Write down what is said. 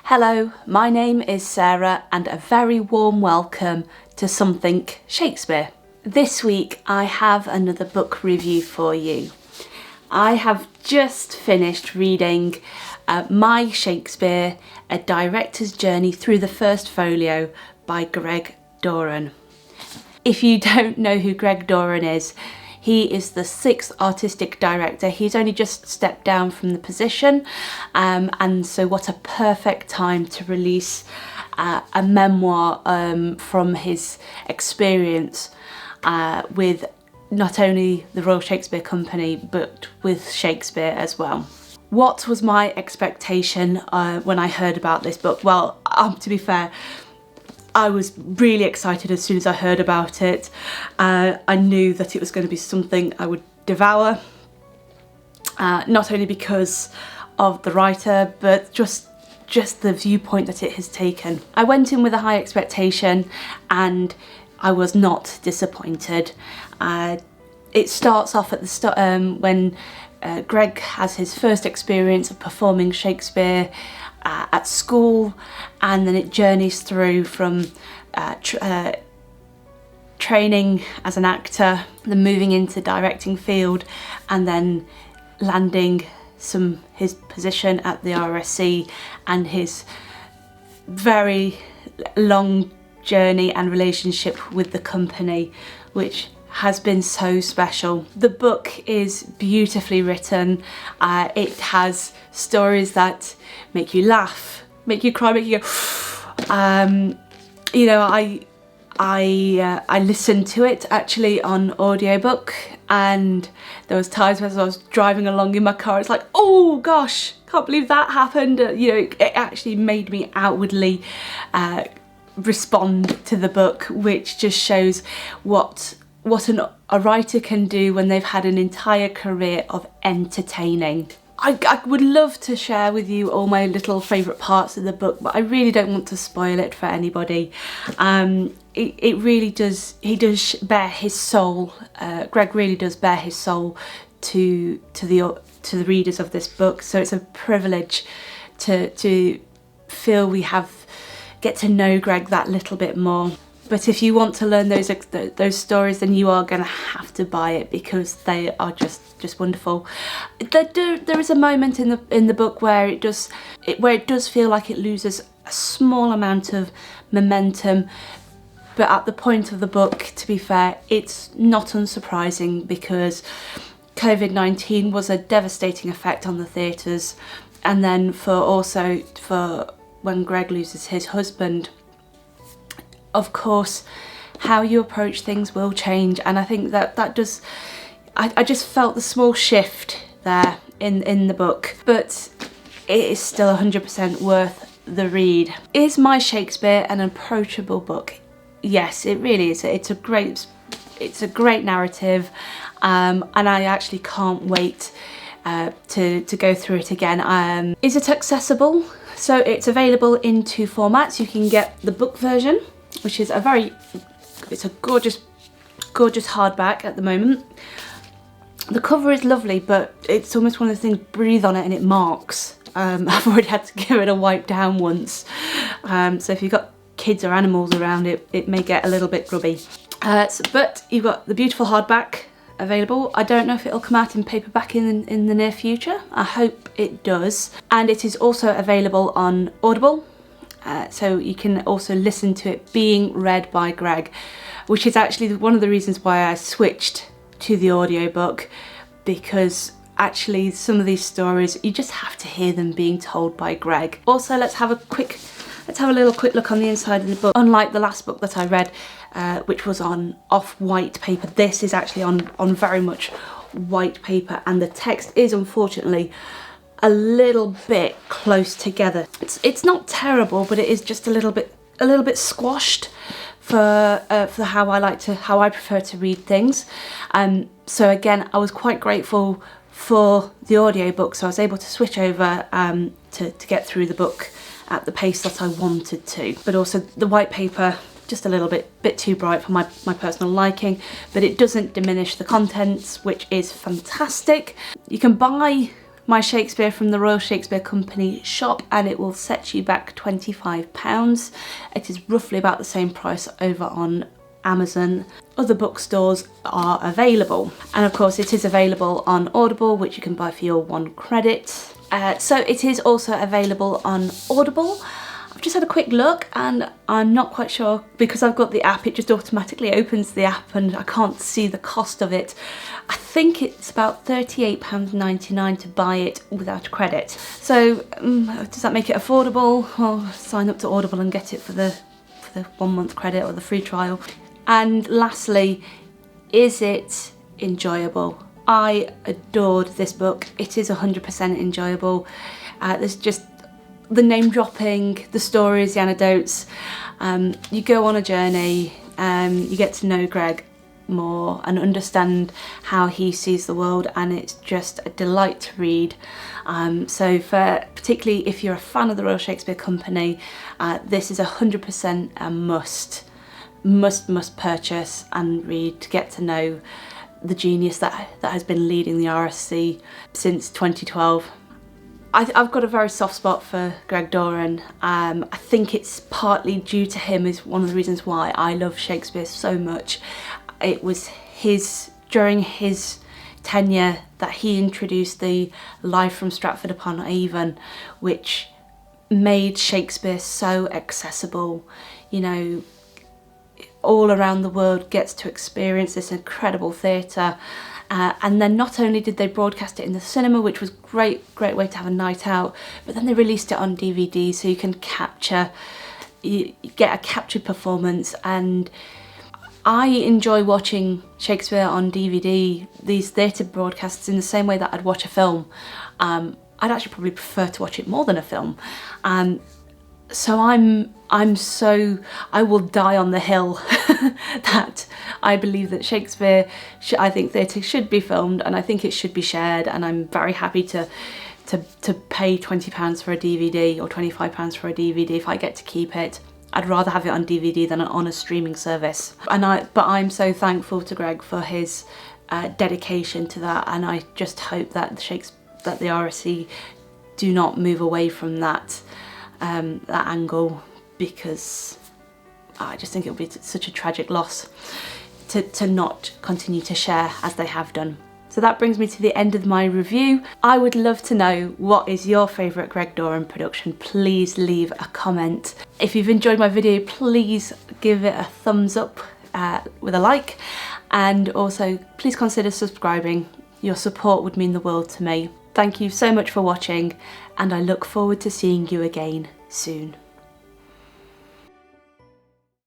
Hello, my name is Sarah and a very warm welcome to Something Shakespeare. This week I have another book review for you. I have just finished reading My Shakespeare, A Director's Journey Through the First Folio by Greg Doran. If you don't know who Greg Doran is, he is the 6th artistic director. He's only just stepped down from the position, and so what a perfect time to release a memoir from his experience with not only the Royal Shakespeare Company but with Shakespeare as well. What was my expectation when I heard about this book? Well, to be fair, I was really excited as soon as I heard about it. I knew that it was going to be something I would devour, not only because of the writer, but just the viewpoint that it has taken. I went in with a high expectation and I was not disappointed. It starts off at the start when Greg has his first experience of performing Shakespeare at school, and then it journeys through from training as an actor, then moving into the directing field, and then landing his position at the RSC and his very long journey and relationship with the company, which has been so special. The book is beautifully written. It has stories that make you laugh, make you cry, make you go. You know, I listened to it actually on audiobook, and there was times when I was driving along in my car, it's like, oh gosh, can't believe that happened. You know, it actually made me outwardly respond to the book, which just shows what a writer can do when they've had an entire career of entertaining. I would love to share with you all my little favourite parts of the book, but I really don't want to spoil it for anybody. It really does, he does bear his soul, Greg really does bear his soul to the readers of this book, so it's a privilege to feel we get to know Greg that little bit more. But if you want to learn those stories, then you are going to have to buy it because they are just wonderful. There is a moment in the book where it does feel like it loses a small amount of momentum, but at the point of the book, to be fair, it's not unsurprising because COVID-19 was a devastating effect on the theatres, and then for when Greg loses his husband. Of course, how you approach things will change, and I think that does. I just felt the small shift there in the book, but it is still 100% worth the read. Is My Shakespeare an approachable book? Yes, it really is. It's a great narrative, and I actually can't wait to go through it again. Is it accessible? So it's available in 2 formats. You can get the book version, which is it's a gorgeous hardback at the moment. The cover is lovely, but it's almost one of the things, breathe on it and it marks. I've already had to give it a wipe down once. So if you've got kids or animals around, it may get a little bit grubby. But you've got the beautiful hardback available. I don't know if it'll come out in paperback in the near future. I hope it does. And it is also available on Audible. So you can also listen to it being read by Greg, which is actually one of the reasons why I switched to the audiobook, because actually some of these stories, you just have to hear them being told by Greg. Also, let's have a little quick look on the inside of the book. Unlike the last book that I read, which was on off-white paper, this is actually on very much white paper, and the text is unfortunately a little bit close together. It's not terrible, but it is just a little bit squashed for how I prefer to read things. So again, I was quite grateful for the audiobook, so I was able to switch over to get through the book at the pace that I wanted to. But also the white paper, just a little bit too bright for my personal liking, but it doesn't diminish the contents, which is fantastic. You can buy My Shakespeare from the Royal Shakespeare Company shop, and it will set you back £25. It is roughly about the same price over on Amazon. Other bookstores are available, and of course it is available on Audible, which you can buy for your 1 credit. So it is also available on Audible. I've just had a quick look and I'm not quite sure, because I've got the app, it just automatically opens the app and I can't see the cost of it. I think it's about £38.99 to buy it without credit. So does that make it affordable? Well, sign up to Audible and get it for the 1 month credit or the free trial. And lastly, is it enjoyable? I adored this book. It is 100% enjoyable. There's just the name dropping, the stories, the anecdotes. You go on a journey, you get to know Greg more and understand how he sees the world, and it's just a delight to read. So particularly if you're a fan of the Royal Shakespeare Company, this is 100% a must purchase and read to get to know the genius that has been leading the RSC since 2012. I've got a very soft spot for Greg Doran. I think it's partly due to him, is one of the reasons why I love Shakespeare so much. It was during his tenure that he introduced the Live from Stratford upon Avon, which made Shakespeare so accessible. You know, all around the world gets to experience this incredible theatre. And then not only did they broadcast it in the cinema, which was great way to have a night out, but then they released it on DVD so you can you get a captured performance. And I enjoy watching Shakespeare on DVD, these theatre broadcasts, in the same way that I'd watch a film. I'd actually probably prefer to watch it more than a film. So I will die on the hill that I believe that Shakespeare, I think theatre should be filmed, and I think it should be shared, and I'm very happy to pay £20 for a DVD or £25 for a DVD if I get to keep it. I'd rather have it on DVD than on a streaming service. But I'm so thankful to Greg for his dedication to that, and I just hope that the RSC do not move away from that angle, because I just think it would be such a tragic loss to not continue to share as they have done. So that brings me to the end of my review. I would love to know, what is your favourite Greg Doran production? Please leave a comment. If you've enjoyed my video, please give it a thumbs up with a like, and also please consider subscribing. Your support would mean the world to me. Thank you so much for watching, and I look forward to seeing you again soon.